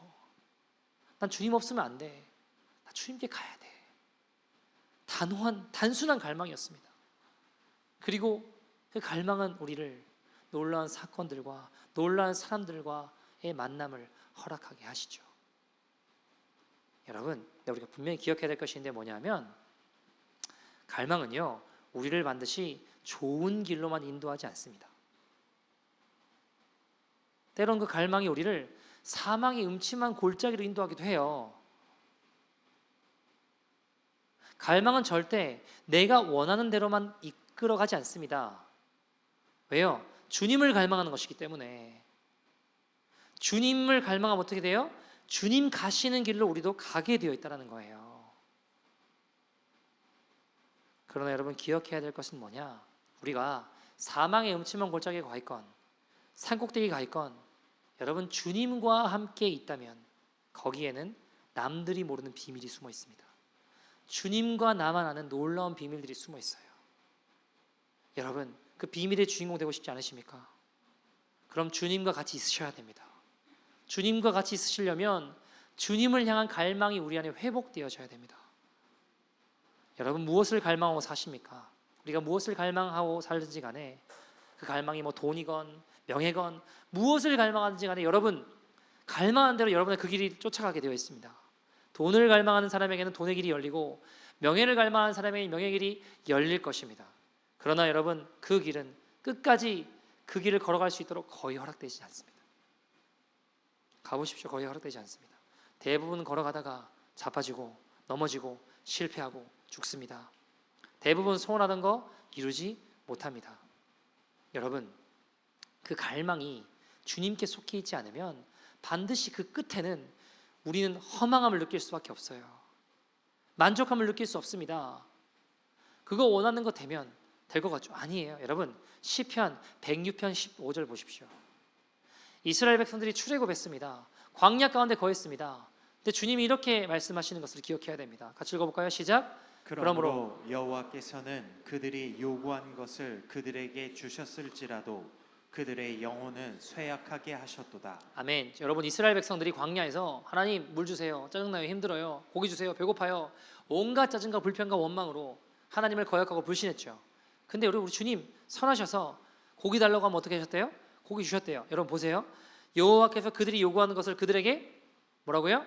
난 주님 없으면 안 돼. 나 주님께 가야 돼. 단순한 갈망이었습니다. 그리고 그 갈망은 우리를 놀라운 사건들과 놀라운 사람들과의 만남을 허락하게 하시죠. 여러분, 우리가 분명히 기억해야 될 것이 있는데 뭐냐면 갈망은요, 우리를 반드시 좋은 길로만 인도하지 않습니다. 때론 그 갈망이 우리를 사망의 음침한 골짜기로 인도하기도 해요. 갈망은 절대 내가 원하는 대로만 이끌어가지 않습니다. 왜요? 주님을 갈망하는 것이기 때문에. 주님을 갈망하면 어떻게 돼요? 주님 가시는 길로 우리도 가게 되어 있다는 거예요. 그러나 여러분 기억해야 될 것은 뭐냐? 우리가 사망의 음침한 골짜기에 가 있건 산꼭대기에 가 있건 여러분 주님과 함께 있다면 거기에는 남들이 모르는 비밀이 숨어 있습니다. 주님과 나만 아는 놀라운 비밀들이 숨어 있어요. 여러분 그 비밀의 주인공 되고 싶지 않으십니까? 그럼 주님과 같이 있으셔야 됩니다. 주님과 같이 있으시려면 주님을 향한 갈망이 우리 안에 회복되어져야 됩니다. 여러분 무엇을 갈망하고 사십니까? 우리가 무엇을 갈망하고 살든지 간에 그 갈망이 뭐 돈이건 명예건 무엇을 갈망하든지 간에 여러분 갈망한 대로 여러분의 그 길이 쫓아가게 되어 있습니다. 돈을 갈망하는 사람에게는 돈의 길이 열리고 명예를 갈망하는 사람에게 명예의 길이 열릴 것입니다. 그러나 여러분 그 길은 끝까지 그 길을 걸어갈 수 있도록 거의 허락되지 않습니다. 가보십시오. 거의 허락되지 않습니다. 대부분 걸어가다가 자빠지고 넘어지고 실패하고 죽습니다. 대부분 소원하던 거 이루지 못합니다. 여러분 그 갈망이 주님께 속해 있지 않으면 반드시 그 끝에는 우리는 허망함을 느낄 수밖에 없어요. 만족함을 느낄 수 없습니다. 그거 원하는 거 되면 될 것 같죠? 아니에요. 여러분 시편 106편 15절 보십시오. 이스라엘 백성들이 출애굽했습니다. 광야 가운데 거했습니다. 근데 주님이 이렇게 말씀하시는 것을 기억해야 됩니다. 같이 읽어볼까요? 시작. 그러므로 여호와께서는 그들이 요구한 것을 그들에게 주셨을지라도 그들의 영혼은 쇠약하게 하셨도다. 아멘. 여러분 이스라엘 백성들이 광야에서 하나님 물 주세요. 짜증나요. 힘들어요. 고기 주세요. 배고파요. 온갖 짜증과 불평과 원망으로 하나님을 거역하고 불신했죠. 근데 우리 주님 선하셔서 고기 달라고 하면 어떻게 하셨대요? 고기 주셨대요. 여러분 보세요. 여호와께서 그들이 요구하는 것을 그들에게 뭐라고요?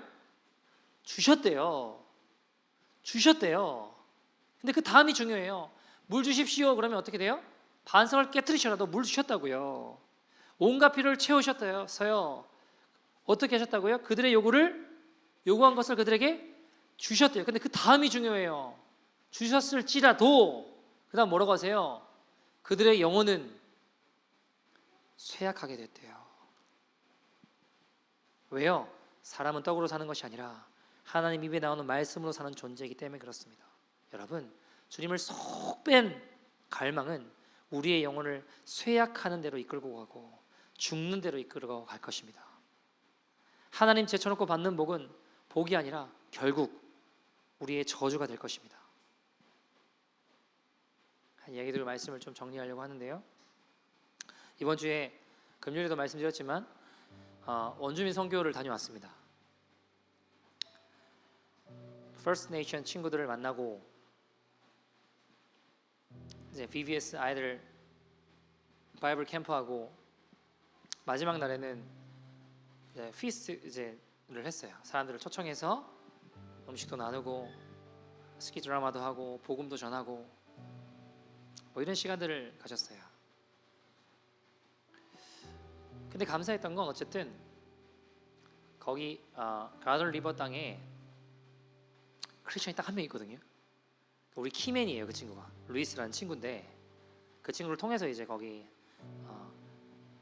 주셨대요. 근데 그 다음이 중요해요. 물 주십시오. 그러면 어떻게 돼요? 반석을 깨트리셔라도 물 주셨다고요. 온갖 필요를 채우셨어요. 어떻게 하셨다고요? 그들의 요구한 것을 그들에게 주셨대요. 근데 그 다음이 중요해요. 주셨을지라도 그 다음 뭐라고 하세요? 그들의 영혼은 쇠약하게 됐대요. 왜요? 사람은 떡으로 사는 것이 아니라 하나님 입에 나오는 말씀으로 사는 존재이기 때문에 그렇습니다. 여러분 주님을 쏙 뺀 갈망은 우리의 영혼을 쇠약하는 대로 이끌고 가고 죽는 대로 이끌어 갈 것입니다. 하나님 제쳐놓고 받는 복은 복이 아니라 결국 우리의 저주가 될 것입니다. 한 이야기들 말씀을 좀 정리하려고 하는데요. 이번 주에 금요일에도 말씀드렸지만 원주민 선교를 다녀왔습니다. First Nation 친구들을 만나고 이제 VBS 아이들 바이블 캠프하고 마지막 날에는 이제 피스트를 했어요. 사람들을 초청해서 음식도 나누고 스키 드라마도 하고 복음도 전하고 뭐 이런 시간들을 가졌어요. 근데 감사했던 건 어쨌든 거기 가든 리버 땅에 크리스천이 딱 한 명 있거든요. 우리 키맨이에요. 그 친구가 루이스라는 친구인데 그 친구를 통해서 이제 거기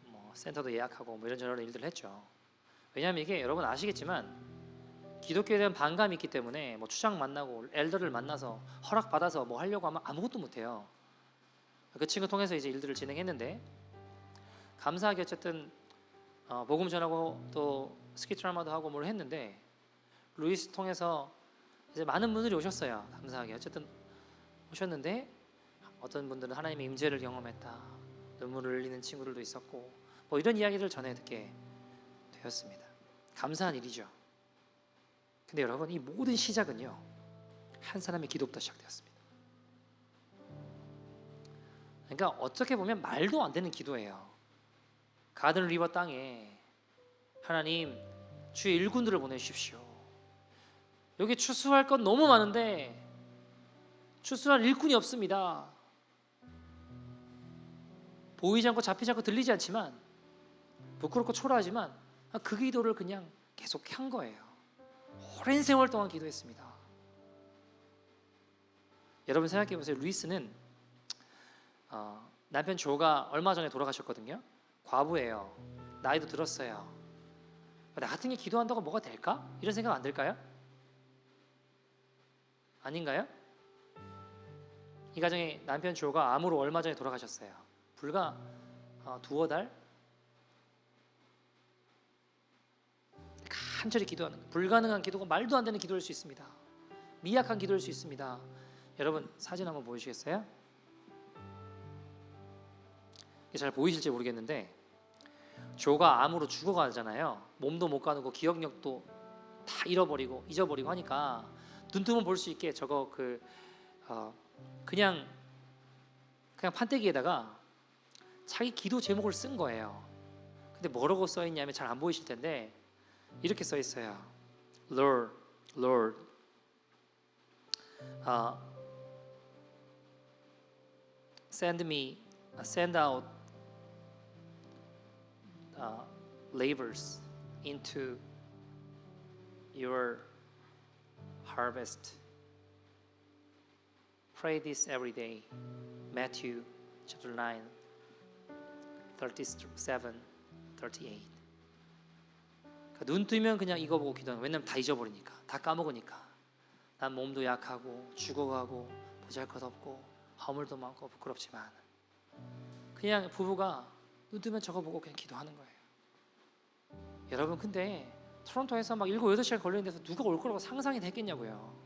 뭐 센터도 예약하고 뭐 이런저런 일들을 했죠. 왜냐하면 이게 여러분 아시겠지만 기독교에 대한 반감이 있기 때문에 뭐 추장 만나고 엘더를 만나서 허락 받아서 뭐 하려고 하면 아무것도 못해요. 그 친구 통해서 이제 일들을 진행했는데 감사하게 어쨌든 복음 전하고 또 스키 트라마도 하고 뭘 했는데 루이스 통해서 이제 많은 분들이 오셨어요. 감사하게 어쨌든 오셨는데 어떤 분들은 하나님의 임재를 경험했다, 눈물을 흘리는 친구들도 있었고 뭐 이런 이야기를 전해 듣게 되었습니다. 감사한 일이죠. 근데 여러분 이 모든 시작은요 한 사람의 기도부터 시작되었습니다. 그러니까 어떻게 보면 말도 안 되는 기도예요. 가든 리버 땅에 하나님 주의 일꾼들을 보내주십시오. 여기 추수할 건 너무 많은데 추수할 일꾼이 없습니다. 보이지 않고 잡히지 않고 들리지 않지만 부끄럽고 초라하지만 그 기도를 그냥 계속 한 거예요. 오랜 세월 동안 기도했습니다. 여러분 생각해 보세요. 루이스는 남편 조가 얼마 전에 돌아가셨거든요. 과부예요. 나이도 들었어요. 나 같은 게 기도한다고 뭐가 될까? 이런 생각 안 들까요? 아닌가요? 이 가정의 남편 조가 암으로 얼마 전에 돌아가셨어요. 불과 두어 달? 간절히 기도하는 거예요. 불가능한 기도가 말도 안 되는 기도일 수 있습니다. 미약한 기도일 수 있습니다. 여러분 사진 한번 보여주시겠어요? 잘 보이실지 모르겠는데 조가 암으로 죽어가잖아요. 몸도 못 가누고 기억력도 다 잃어버리고 잊어버리고 하니까 눈 뜨면 볼 수 있게 저거 그냥 판때기에다가 자기 기도 제목을 쓴 거예요. 근데 뭐라고 써 있냐면 잘 안 보이실 텐데 이렇게 써 있어요. Lord, Lord, send out laborers into your harvest. Pray this every day. Matthew chapter 9, 37, 38. 눈 뜨면 그냥 이거 보고 기도하는 거예요. 왜냐면 다 잊어버리니까, 다 까먹으니까. 난 몸도 약하고 죽어가고 보잘것없고 허물도 많고 부끄럽지만 그냥 부부가 눈 뜨면 저거 보고 그냥 기도하는 거예요. 여러분 근데 토론토에서 막 7, 8시간 걸리는 데서 누가 올 거라고 상상이나 했겠냐고요.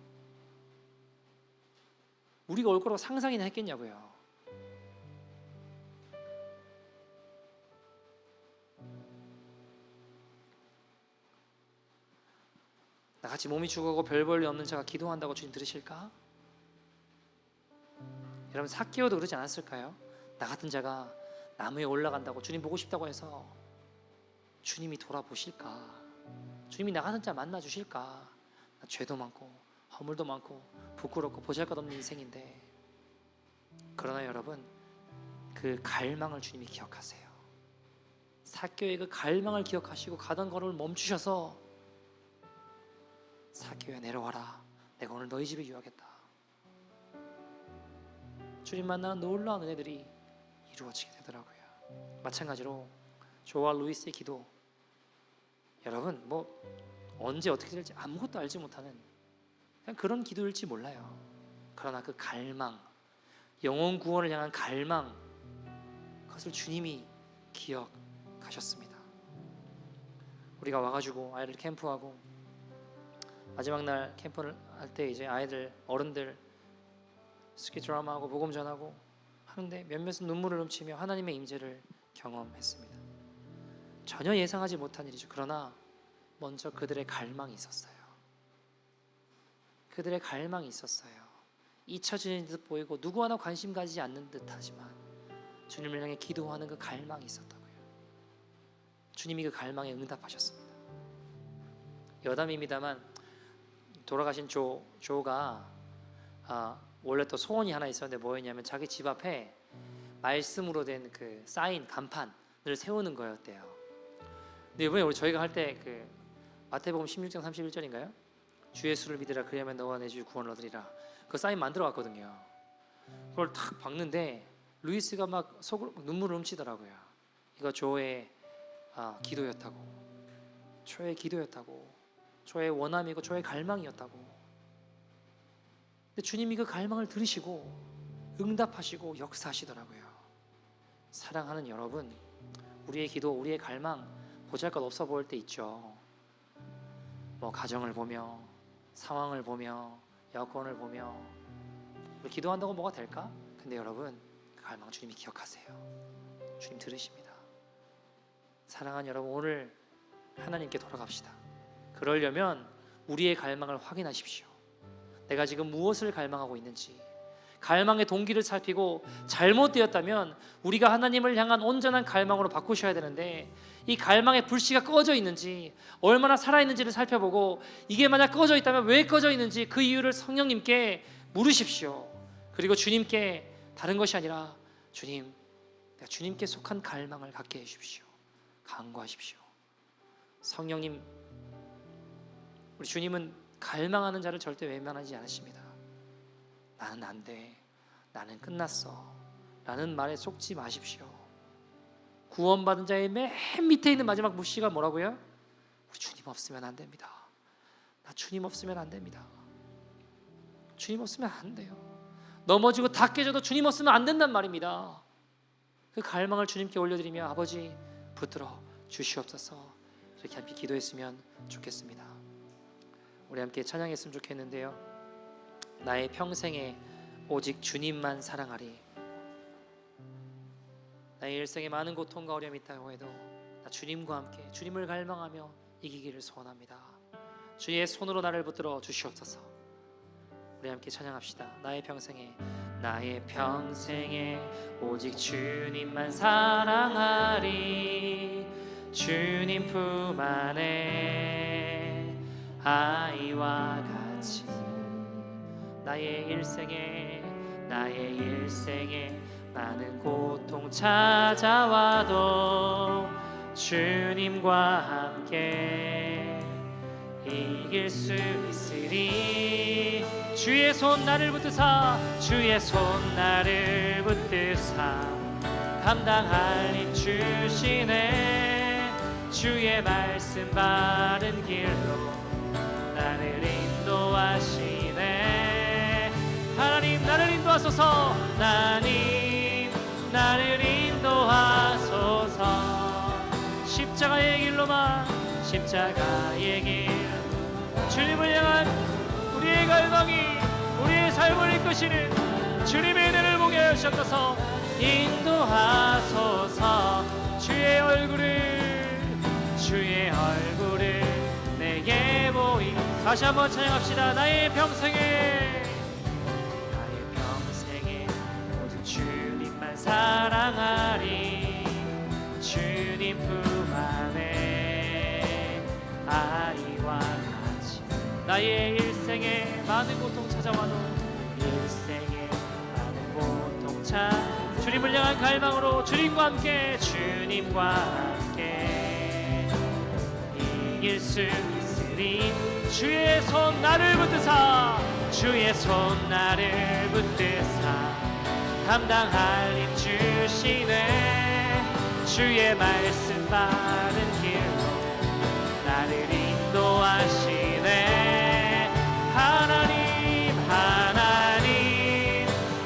우리가 올 거라고 상상이나 했겠냐고요. 나같이 몸이 죽어가고 별 볼 일 없는 자가 기도한다고 주님 들으실까? 여러분 삭개오도 그러지 않았을까요? 나 같은 자가 나무에 올라간다고 주님 보고 싶다고 해서 주님이 돌아보실까? 주님이 나 같은 자 만나 주실까? 나 죄도 많고 허물도 많고 부끄럽고 보잘것없는 인생인데. 그러나 여러분 그 갈망을 주님이 기억하세요. 삭개오의 그 갈망을 기억하시고 가던 걸음을 멈추셔서 삭개오야 내려와라. 내가 오늘 너희 집에 유하겠다. 주님 만나는 놀라운 은혜들이 이루어지게 되더라고요. 마찬가지로 조와 루이스의 기도, 여러분 뭐 언제 어떻게 될지 아무것도 알지 못하는 그냥 그런 기도일지 몰라요. 그러나 그 갈망, 영혼 구원을 향한 갈망, 그것을 주님이 기억하시더라고요. 가셨습니다. 우리가 와가지고 아이들 캠프하고 마지막 날 캠프를 할 때 이제 아이들 어른들 스키 드라마하고 복음 전하고 하는데 몇몇은 눈물을 훔치며 하나님의 임재를 경험했습니다. 전혀 예상하지 못한 일이죠. 그러나 먼저 그들의 갈망이 있었어요. 그들의 갈망이 있었어요. 잊혀지는 듯 보이고 누구 하나 관심 가지지 않는 듯 하지만 주님을 향해 기도하는 그 갈망이 있었다고요. 주님이 그 갈망에 응답하셨습니다. 여담입니다만 돌아가신 조가 원래 또 소원이 하나 있었는데 뭐였냐면 자기 집 앞에 말씀으로 된 그 사인 간판을 세우는 거였대요. 근데 이번에 저희가 할 때 그 마태복음 16장 31절인가요? 주 예수를 믿으라 그리하면 너와 내 주 구원을 얻으리라. 그 사인 만들어 왔거든요. 그걸 탁 박는데 루이스가 막 속으로 눈물을 훔치더라고요. 이거 조의 기도였다고, 조의 기도였다고, 조의 원함이고 조의 갈망이었다고. 근데 주님이 그 갈망을 들으시고 응답하시고 역사하시더라고요. 사랑하는 여러분, 우리의 기도, 우리의 갈망 보잘것 없어 보일 때 있죠. 뭐 가정을 보며, 상황을 보며, 여건을 보며 우리 기도한다고 뭐가 될까? 근데 여러분, 그 갈망 주님이 기억하세요. 주님 들으십니다. 사랑하는 여러분, 오늘 하나님께 돌아갑시다. 그러려면 우리의 갈망을 확인하십시오. 내가 지금 무엇을 갈망하고 있는지, 갈망의 동기를 살피고 잘못되었다면 우리가 하나님을 향한 온전한 갈망으로 바꾸셔야 되는데, 이 갈망의 불씨가 꺼져 있는지, 얼마나 살아있는지를 살펴보고, 이게 만약 꺼져 있다면 왜 꺼져 있는지 그 이유를 성령님께 물으십시오. 그리고 주님께, 다른 것이 아니라 주님, 내가 주님께 속한 갈망을 갖게 해주십시오. 간구하십시오. 성령님, 우리 주님은 갈망하는 자를 절대 외면하지 않으십니다. 나는 안 돼, 나는 끝났어 라는 말에 속지 마십시오. 구원받은 자의 맨 밑에 있는 마지막 묵시가 뭐라고요? 우리 주님 없으면 안 됩니다. 나 주님 없으면 안 됩니다. 주님 없으면 안 돼요. 넘어지고 다 깨져도 주님 없으면 안 된단 말입니다. 그 갈망을 주님께 올려드리며 아버지 붙들어 주시옵소서, 이렇게 함께 기도했으면 좋겠습니다. 우리 함께 찬양했으면 좋겠는데요. 나의 평생에 오직 주님만 사랑하리. 나의 일생에 많은 고통과 어려움이 있다고 해도 나 주님과 함께 주님을 갈망하며 이기기를 소원합니다. 주의 손으로 나를 붙들어 주시옵소서. 우리 함께 찬양합시다. 나의 평생에 오직 주님만 사랑하리. 주님 품 안에 아이와 같이 나의 일생에 많은 고통 찾아와도 주님과 함께 이길 수 있으리. 주의 손 나를 붙드사 감당할 힘 주시네. 주의 말씀 바른 길로 나를 인도하시네. 하나님 나를 인도하소서. 하나님 나를 인도하소서. 십자가의 길 주님을 향한 우리의 갈망이 우리의 삶을 이끄시는 주님의 은혜를 보게 하셨소서. 인도하소서. 주의 얼굴을 내게 보이. 다시 한번 찬양합시다. 나의 평생에 오직 주님만 사랑하리. 주님 품 안에 아이와 같이 나의 일생에 많은 고통 찾아와도 주님을 향한 갈망으로 주님과 함께 이길 수 있으리. 주의 손 나를 붙드사 감당할 힘 주시네. 주의 말씀 바른 길로 나를 인도하시네. 하나님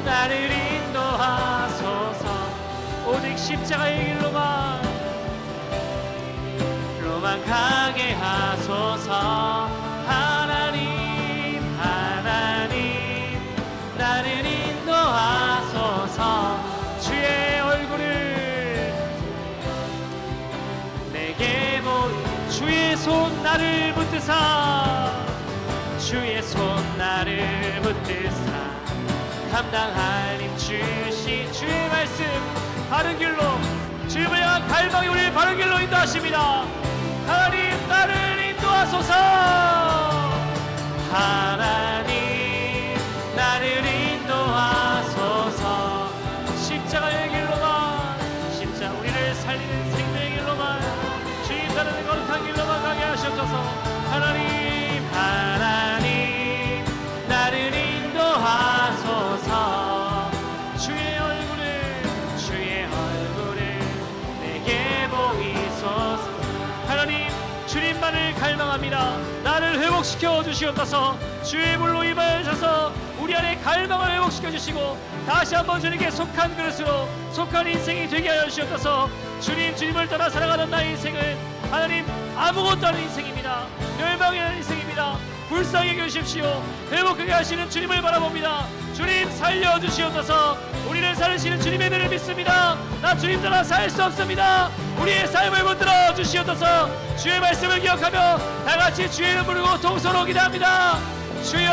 나를 인도하소서. 오직 십자가의 길로만 주옵소서. 하나님 하나님 나를 인도하소서. 주의 얼굴을 내게 보이 주의 손 나를 붙드사 주의 손 나를 붙드사 감당할 힘 주시. 주의 말씀 바른 길로 주님을 향한 갈망이 우리를 바른 길로 인도하십니다. 하나님 나를 인도하소서. 하나님 나를 인도하소서. 십자가의 길로만 십자가 우리를 살리는 생명의 길로만 주님 따르는 거룩한 길로만 가게 하시옵소서. 하나님 하나님 나를 인도하소서. 주의 얼굴을 내게 보이소서. 하나님 주님만을 갈망합니다. 나를 회복시켜 주시옵소서. 주의 불로 임하셔서 우리 안에 갈망을 회복시켜 주시고 다시 한번 주님께 속한 그릇으로 속한 인생이 되게 하여 주시옵소서. 주님을 따라 살아가는 나의 인생은 하나님 아무것도 아닌 인생입니다. 멸망의 인생입니다. 불쌍히 여기십시오. 회복하게 하시는 주님을 바라봅니다. 주님 살려주시옵소서. 우리를 살리시는 주님의 은혜를 믿습니다. 나 주님 따라 살 수 없습니다. 우리의 삶을 붙들어 주시옵소서. 주의 말씀을 기억하며 다같이 주의 이름 부르고 동서로 기도합니다. 주여